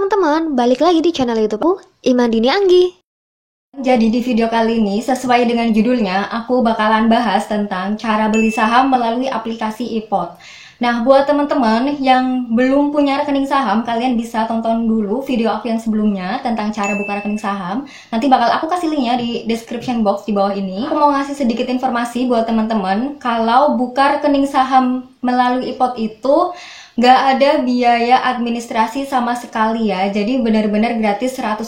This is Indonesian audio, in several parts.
teman-teman, balik lagi di channel YouTubeku, Imandini Anggi. Jadi di video kali ini, sesuai dengan judulnya, aku bakalan bahas tentang cara beli saham melalui aplikasi iPod. Nah, buat teman-teman yang belum punya rekening saham, kalian bisa tonton dulu video aku yang sebelumnya tentang cara buka rekening saham. Nanti bakal aku kasih linknya di description box di bawah ini. Aku mau ngasih sedikit informasi buat teman-teman, kalau buka rekening saham melalui iPod itu nggak ada biaya administrasi sama sekali ya, jadi benar-benar gratis 100%.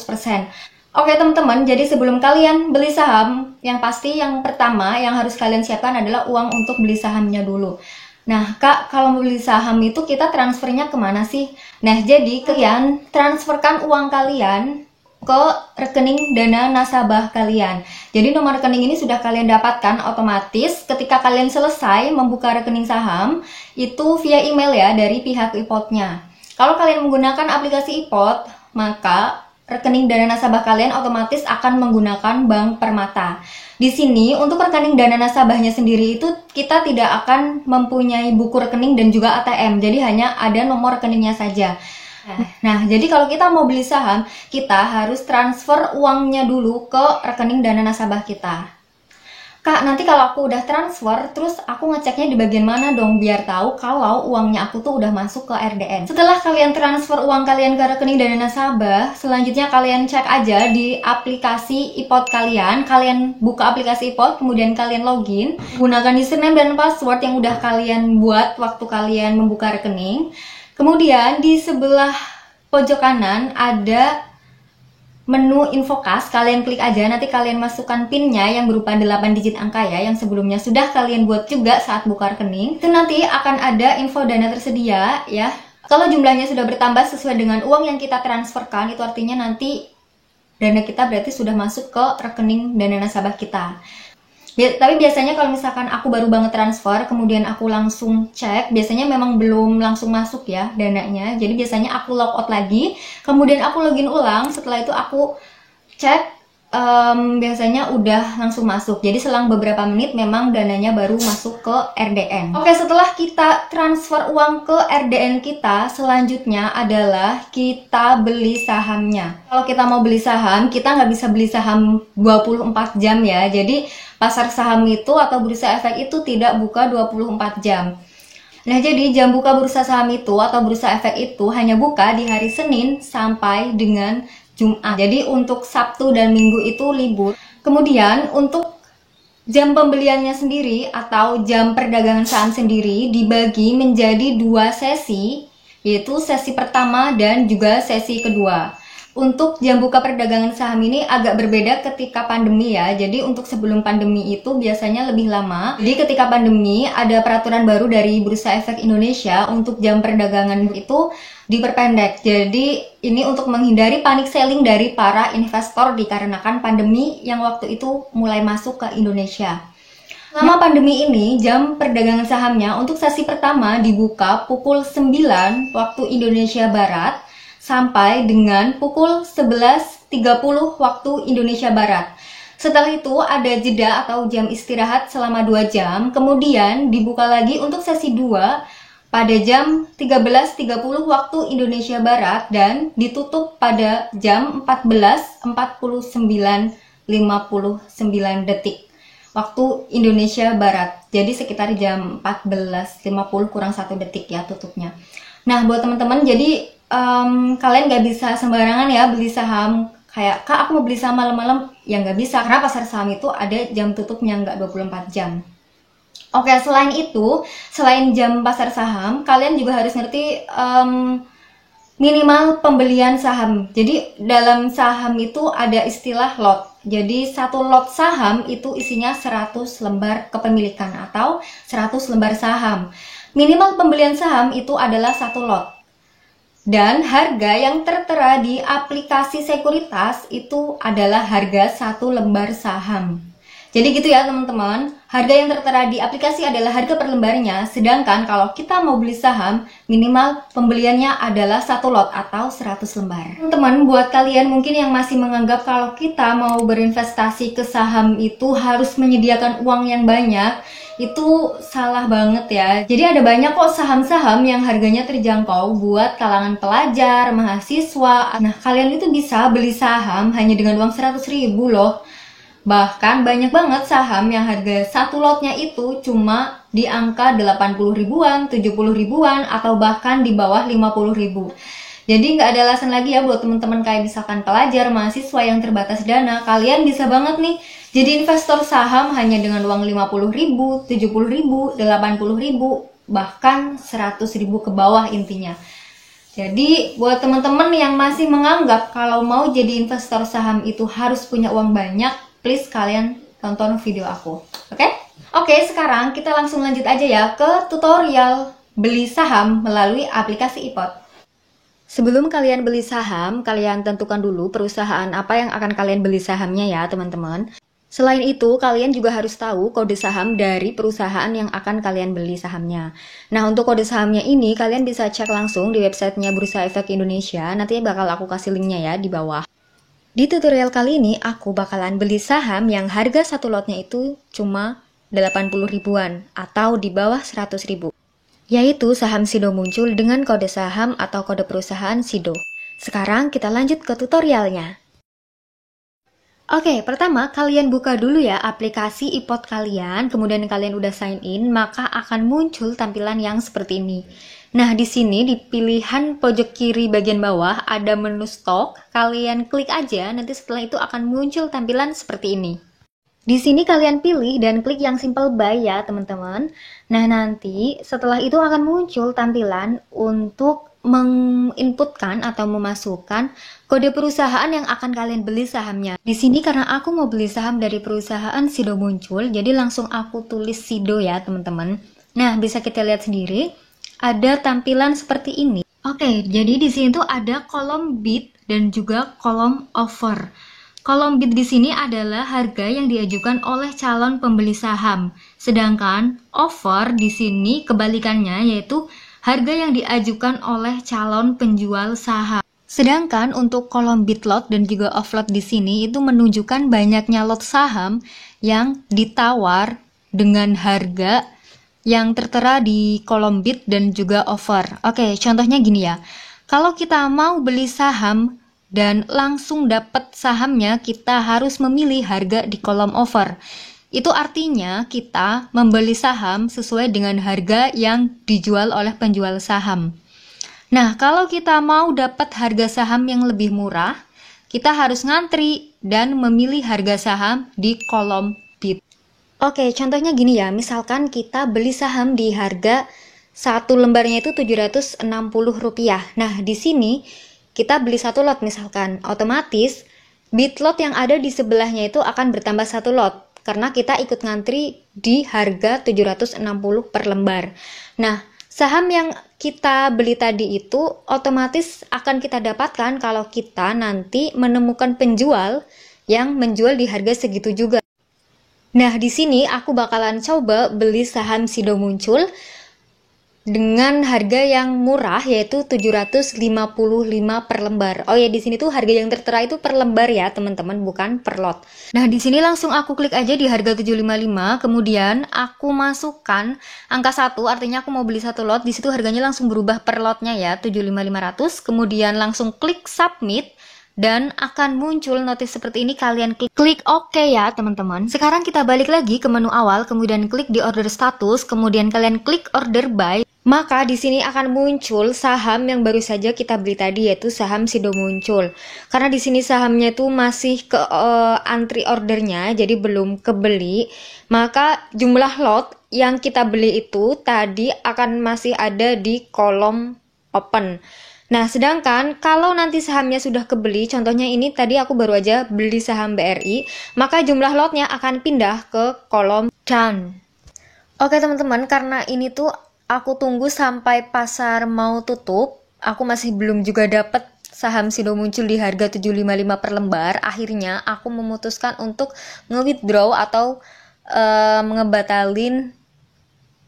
Oke teman-teman, jadi sebelum kalian beli saham, yang pasti yang pertama yang harus kalian siapkan adalah uang untuk beli sahamnya dulu. Nah kak, kalau mau beli saham itu kita transfernya kemana sih? Nah jadi kalian transferkan uang kalian ke rekening dana nasabah kalian. Jadi nomor rekening ini sudah kalian dapatkan otomatis ketika kalian selesai membuka rekening saham itu via email ya dari pihak iPod-nya. Kalau kalian menggunakan aplikasi iPod, maka rekening dana nasabah kalian otomatis akan menggunakan Bank Permata. Di sini untuk rekening dana nasabahnya sendiri itu kita tidak akan mempunyai buku rekening dan juga ATM. Jadi hanya ada nomor rekeningnya saja. Nah, jadi kalau kita mau beli saham, kita harus transfer uangnya dulu ke rekening dana nasabah kita. Kak, nanti kalau aku udah transfer, terus aku ngeceknya di bagian mana dong biar tahu kalau uangnya aku tuh udah masuk ke RDN. Setelah kalian transfer uang kalian ke rekening dana nasabah, selanjutnya kalian cek aja di aplikasi iPod kalian. Kalian buka aplikasi iPod, kemudian kalian login, gunakan username dan password yang udah kalian buat waktu kalian membuka rekening. Kemudian di sebelah pojok kanan ada menu infokas, kalian klik aja, nanti kalian masukkan PIN-nya yang berupa 8 digit angka ya, yang sebelumnya sudah kalian buat juga saat buka rekening. Itu nanti akan ada info dana tersedia ya. Kalau jumlahnya sudah bertambah sesuai dengan uang yang kita transferkan, itu artinya nanti dana kita berarti sudah masuk ke rekening dana nasabah kita. Tapi biasanya kalau misalkan aku baru banget transfer, kemudian aku langsung cek, biasanya memang belum langsung masuk ya dananya. Jadi biasanya aku logout lagi, kemudian aku login ulang, setelah itu aku cek, biasanya udah langsung masuk. Jadi selang beberapa menit memang dananya baru masuk ke RDN. Oke, setelah kita transfer uang ke RDN kita, selanjutnya adalah kita beli sahamnya. Kalau kita mau beli saham, kita nggak bisa beli saham 24 jam ya. Jadi pasar saham itu atau bursa efek itu tidak buka 24 jam. Nah, jadi jam buka bursa saham itu atau bursa efek itu hanya buka di hari Senin sampai dengan Jumat. Jadi untuk Sabtu dan Minggu itu libur. Kemudian untuk jam pembeliannya sendiri atau jam perdagangan saham sendiri dibagi menjadi 2 sesi, yaitu sesi pertama dan juga sesi kedua. Untuk jam buka perdagangan saham ini agak berbeda ketika pandemi ya. Jadi untuk sebelum pandemi itu biasanya lebih lama. Jadi ketika pandemi ada peraturan baru dari Bursa Efek Indonesia untuk jam perdagangan itu diperpendek. Jadi ini untuk menghindari panic selling dari para investor dikarenakan pandemi yang waktu itu mulai masuk ke Indonesia. Selama pandemi ini, jam perdagangan sahamnya untuk sesi pertama dibuka pukul 9 waktu Indonesia Barat sampai dengan pukul 11.30 waktu Indonesia Barat. Setelah itu ada jeda atau jam istirahat selama 2 jam, kemudian dibuka lagi untuk sesi 2 pada jam 13.30 waktu Indonesia Barat dan ditutup pada jam 14.49.59 detik waktu Indonesia Barat. Jadi sekitar jam 14.50 kurang 1 detik ya tutupnya. Nah buat teman-teman, jadi kalian nggak bisa sembarangan ya beli saham. Kayak, kak aku mau beli saham malam-malam, ya nggak bisa karena pasar saham itu ada jam tutupnya, nggak 24 jam. Oke, selain itu, selain jam pasar saham, kalian juga harus ngerti minimal pembelian saham. Jadi dalam saham itu ada istilah lot. Jadi satu lot saham itu isinya 100 lembar kepemilikan atau 100 lembar saham. Minimal pembelian saham itu adalah 1 lot. Dan harga yang tertera di aplikasi sekuritas itu adalah harga 1 lembar saham. Jadi gitu ya teman-teman, harga yang tertera di aplikasi adalah harga per lembarnya, sedangkan kalau kita mau beli saham, minimal pembeliannya adalah 1 lot atau 100 lembar. Teman-teman, buat kalian mungkin yang masih menganggap kalau kita mau berinvestasi ke saham itu harus menyediakan uang yang banyak, Itu salah banget ya. Jadi ada banyak kok saham-saham yang harganya terjangkau buat kalangan pelajar, mahasiswa. Nah, kalian itu bisa beli saham hanya dengan uang 100.000 loh. Bahkan banyak banget saham yang harga satu lotnya itu cuma di angka 80 ribuan, 70 ribuan, atau bahkan di bawah 50 ribu. Jadi nggak ada alasan lagi ya buat teman-teman kayak misalkan pelajar, mahasiswa yang terbatas dana. Kalian bisa banget nih jadi investor saham hanya dengan uang 50 ribu, 70 ribu, 80 ribu, bahkan 100 ribu ke bawah intinya. Jadi buat teman-teman yang masih menganggap kalau mau jadi investor saham itu harus punya uang banyak, please kalian tonton video aku. Oke? Oke, sekarang kita langsung lanjut aja ya ke tutorial beli saham melalui aplikasi iPod. Sebelum kalian beli saham, kalian tentukan dulu perusahaan apa yang akan kalian beli sahamnya ya teman-teman. Selain itu, kalian juga harus tahu kode saham dari perusahaan yang akan kalian beli sahamnya. Nah, untuk kode sahamnya ini, kalian bisa cek langsung di websitenya Bursa Efek Indonesia. Nanti bakal aku kasih linknya ya di bawah. Di tutorial kali ini, aku bakalan beli saham yang harga satu lotnya itu cuma 80 ribuan atau di bawah 100 ribu. Yaitu saham Sido Muncul dengan kode saham atau kode perusahaan Sido. Sekarang kita lanjut ke tutorialnya. Oke, pertama kalian buka dulu ya aplikasi iPod kalian, kemudian kalian udah sign in, maka akan muncul tampilan yang seperti ini. Nah, di sini di pilihan pojok kiri bagian bawah ada menu stok, kalian klik aja, nanti setelah itu akan muncul tampilan seperti ini. Di sini kalian pilih dan klik yang simple buy ya teman-teman. Nah, nanti setelah itu akan muncul tampilan untuk menginputkan atau memasukkan kode perusahaan yang akan kalian beli sahamnya. Di sini karena aku mau beli saham dari perusahaan Sido Muncul, jadi langsung aku tulis Sido ya teman-teman. Nah, bisa kita lihat sendiri ada tampilan seperti ini. Oke, jadi di sini tuh ada kolom bid dan juga kolom offer. Kolom bid di sini adalah harga yang diajukan oleh calon pembeli saham. Sedangkan offer di sini kebalikannya yaitu harga yang diajukan oleh calon penjual saham. Sedangkan untuk kolom bid lot dan juga off lot di sini itu menunjukkan banyaknya lot saham yang ditawar dengan harga yang tertera di kolom bid dan juga offer. Oke, contohnya gini ya. Kalau kita mau beli saham dan langsung dapat sahamnya, kita harus memilih harga di kolom offer. Itu artinya kita membeli saham sesuai dengan harga yang dijual oleh penjual saham. Nah, kalau kita mau dapat harga saham yang lebih murah, kita harus ngantri dan memilih harga saham di kolom bid. Oke, contohnya gini ya, misalkan kita beli saham di harga satu lembarnya itu Rp760. Nah, di sini kita beli satu lot misalkan, otomatis bid lot yang ada di sebelahnya itu akan bertambah satu lot karena kita ikut ngantri di harga 760 per lembar. Nah, saham yang kita beli tadi itu otomatis akan kita dapatkan kalau kita nanti menemukan penjual yang menjual di harga segitu juga. Nah, di sini aku bakalan coba beli saham Sido Muncul dengan harga yang murah yaitu 755 per lembar. Oh ya, di sini tuh harga yang tertera itu per lembar ya, teman-teman, bukan per lot. Nah, di sini langsung aku klik aja di harga 755, kemudian aku masukkan angka 1, artinya aku mau beli satu lot. Di situ harganya langsung berubah per lotnya ya, 75500. Kemudian langsung klik submit dan akan muncul notif seperti ini. Kalian klik OK ya teman-teman. Sekarang kita balik lagi ke menu awal, kemudian klik di order status, kemudian kalian klik order buy. Maka di sini akan muncul saham yang baru saja kita beli tadi, yaitu saham Sido Muncul. Karena di sini sahamnya itu masih ke antri ordernya, jadi belum kebeli, maka jumlah lot yang kita beli itu tadi akan masih ada di kolom open. Nah, sedangkan kalau nanti sahamnya sudah kebeli, contohnya ini tadi aku baru aja beli saham BRI, maka jumlah lotnya akan pindah ke kolom done. Oke teman-teman, karena ini tuh aku tunggu sampai pasar mau tutup, aku masih belum juga dapat saham Sido Muncul di harga 755 per lembar. Akhirnya aku memutuskan untuk nge-withdraw atau ngebatalin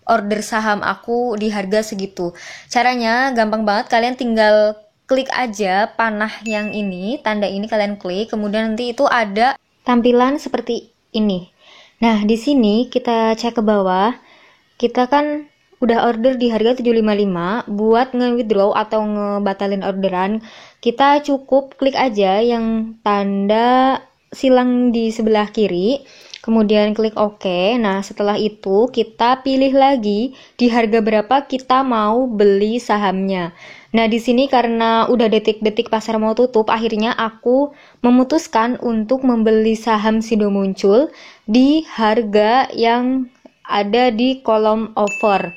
order saham aku di harga segitu. Caranya gampang banget, kalian tinggal klik aja panah yang ini, tanda ini kalian klik, kemudian nanti itu ada tampilan seperti ini. Nah, di sini kita cek ke bawah. Kita kan udah order di harga 755. Buat nge-withdraw atau ngebatalin orderan, kita cukup klik aja yang tanda silang di sebelah kiri. Kemudian klik OK. Nah, setelah itu kita pilih lagi di harga berapa kita mau beli sahamnya. Nah, di sini karena udah detik-detik pasar mau tutup, akhirnya aku memutuskan untuk membeli saham Sido Muncul di harga yang ada di kolom offer.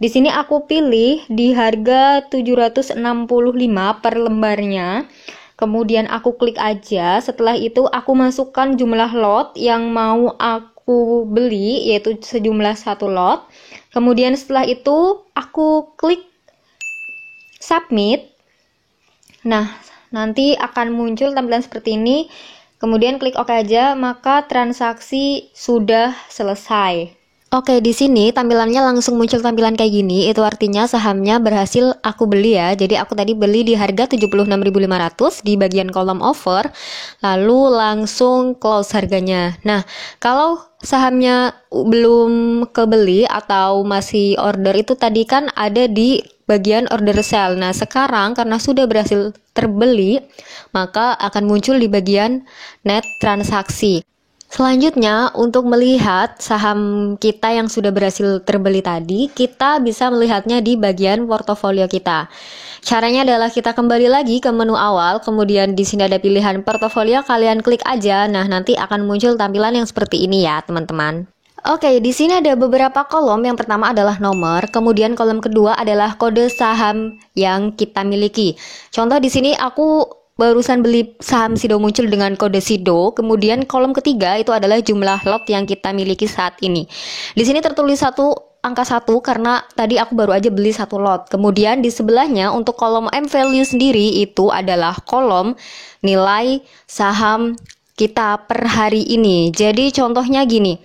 Di sini aku pilih di harga 765 per lembarnya. Kemudian aku klik aja. Setelah itu aku masukkan jumlah lot yang mau aku beli, yaitu sejumlah 1 lot. Kemudian setelah itu aku klik submit. Nah, nanti akan muncul tampilan seperti ini. Kemudian klik OK aja, maka transaksi sudah selesai. Oke, di sini tampilannya langsung muncul tampilan kayak gini. Itu artinya sahamnya berhasil aku beli ya. Jadi aku tadi beli di harga 76.500 di bagian kolom offer, lalu langsung close harganya. Nah, kalau sahamnya belum kebeli atau masih order, itu tadi kan ada di bagian order sell. Nah, sekarang karena sudah berhasil terbeli, maka akan muncul di bagian net transaksi. Selanjutnya, untuk melihat saham kita yang sudah berhasil terbeli tadi, kita bisa melihatnya di bagian portofolio kita. Caranya adalah kita kembali lagi ke menu awal, kemudian di sini ada pilihan portofolio, kalian klik aja. Nah, nanti akan muncul tampilan yang seperti ini ya, teman-teman. Oke, di sini ada beberapa kolom. Yang pertama adalah nomor, kemudian kolom kedua adalah kode saham yang kita miliki. Contoh di sini aku barusan beli saham Sido Muncul dengan kode Sido. Kemudian kolom ketiga itu adalah jumlah lot yang kita miliki saat ini. Di sini tertulis angka 1 karena tadi aku baru aja beli 1 lot. Kemudian di sebelahnya untuk kolom M value sendiri itu adalah kolom nilai saham kita per hari ini. Jadi contohnya gini.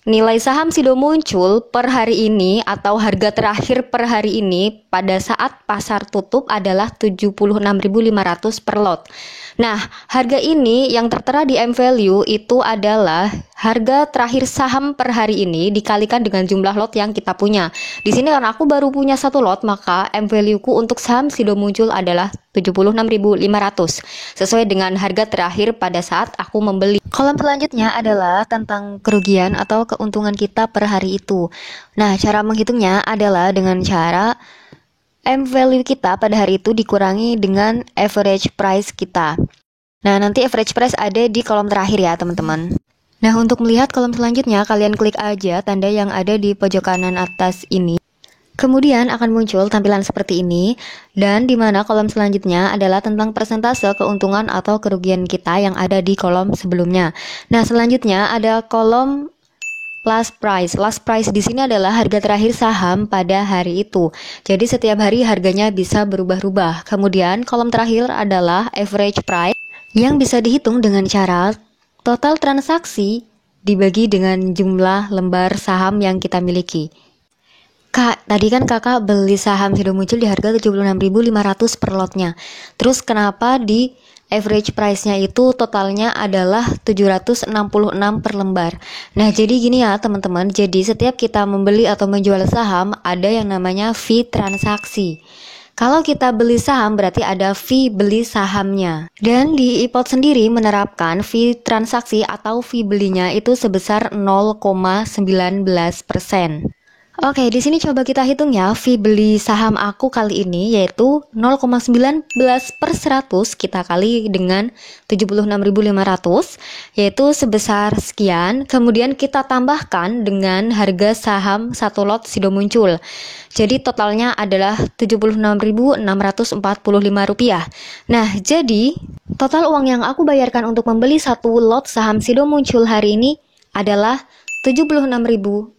Nilai saham Sido Muncul per hari ini atau harga terakhir per hari ini pada saat pasar tutup adalah 76.500 per lot. Nah, harga ini yang tertera di M value itu adalah harga terakhir saham per hari ini dikalikan dengan jumlah lot yang kita punya. Di sini karena aku baru punya 1 lot, maka M value ku untuk saham Sido Muncul adalah 76.500 sesuai dengan harga terakhir pada saat aku membeli. Kolom selanjutnya adalah tentang kerugian atau keuntungan kita per hari itu. Nah, cara menghitungnya adalah dengan cara M value kita pada hari itu dikurangi dengan average price kita. Nah, nanti average price ada di kolom terakhir ya, teman-teman. Nah, untuk melihat kolom selanjutnya, kalian klik aja tanda yang ada di pojok kanan atas ini. Kemudian akan muncul tampilan seperti ini, dan di mana kolom selanjutnya adalah tentang persentase keuntungan atau kerugian kita yang ada di kolom sebelumnya. Nah, selanjutnya ada kolom last price. Last price di sini adalah harga terakhir saham pada hari itu. Jadi setiap hari harganya bisa berubah-ubah. Kemudian kolom terakhir adalah average price yang bisa dihitung dengan cara total transaksi dibagi dengan jumlah lembar saham yang kita miliki. Kak, tadi kan kakak beli saham Sido Muncul di harga 76.500 per lotnya. Terus kenapa di average price-nya itu totalnya adalah 766 per lembar? Nah, jadi gini ya teman-teman. Jadi setiap kita membeli atau menjual saham ada yang namanya fee transaksi. Kalau kita beli saham berarti ada fee beli sahamnya. Dan di iPod sendiri menerapkan fee transaksi atau fee belinya itu sebesar 0,19%. Oke, di sini coba kita hitung ya fee beli saham aku kali ini yaitu 0,19 per 100 kita kali dengan 76.500 yaitu sebesar sekian. Kemudian kita tambahkan dengan harga saham 1 lot Sido Muncul. Jadi totalnya adalah Rp76.645. Nah, jadi total uang yang aku bayarkan untuk membeli 1 lot saham Sido Muncul hari ini adalah Rp76.645.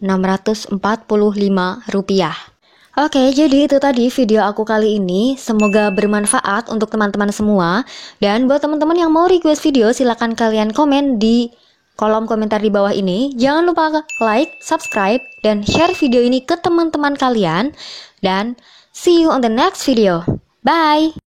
Oke, jadi itu tadi video aku kali ini. Semoga bermanfaat untuk teman-teman semua. Dan buat teman-teman yang mau request video, silahkan kalian komen di kolom komentar di bawah ini. Jangan lupa like, subscribe, dan share video ini ke teman-teman kalian. Dan see you on the next video. Bye!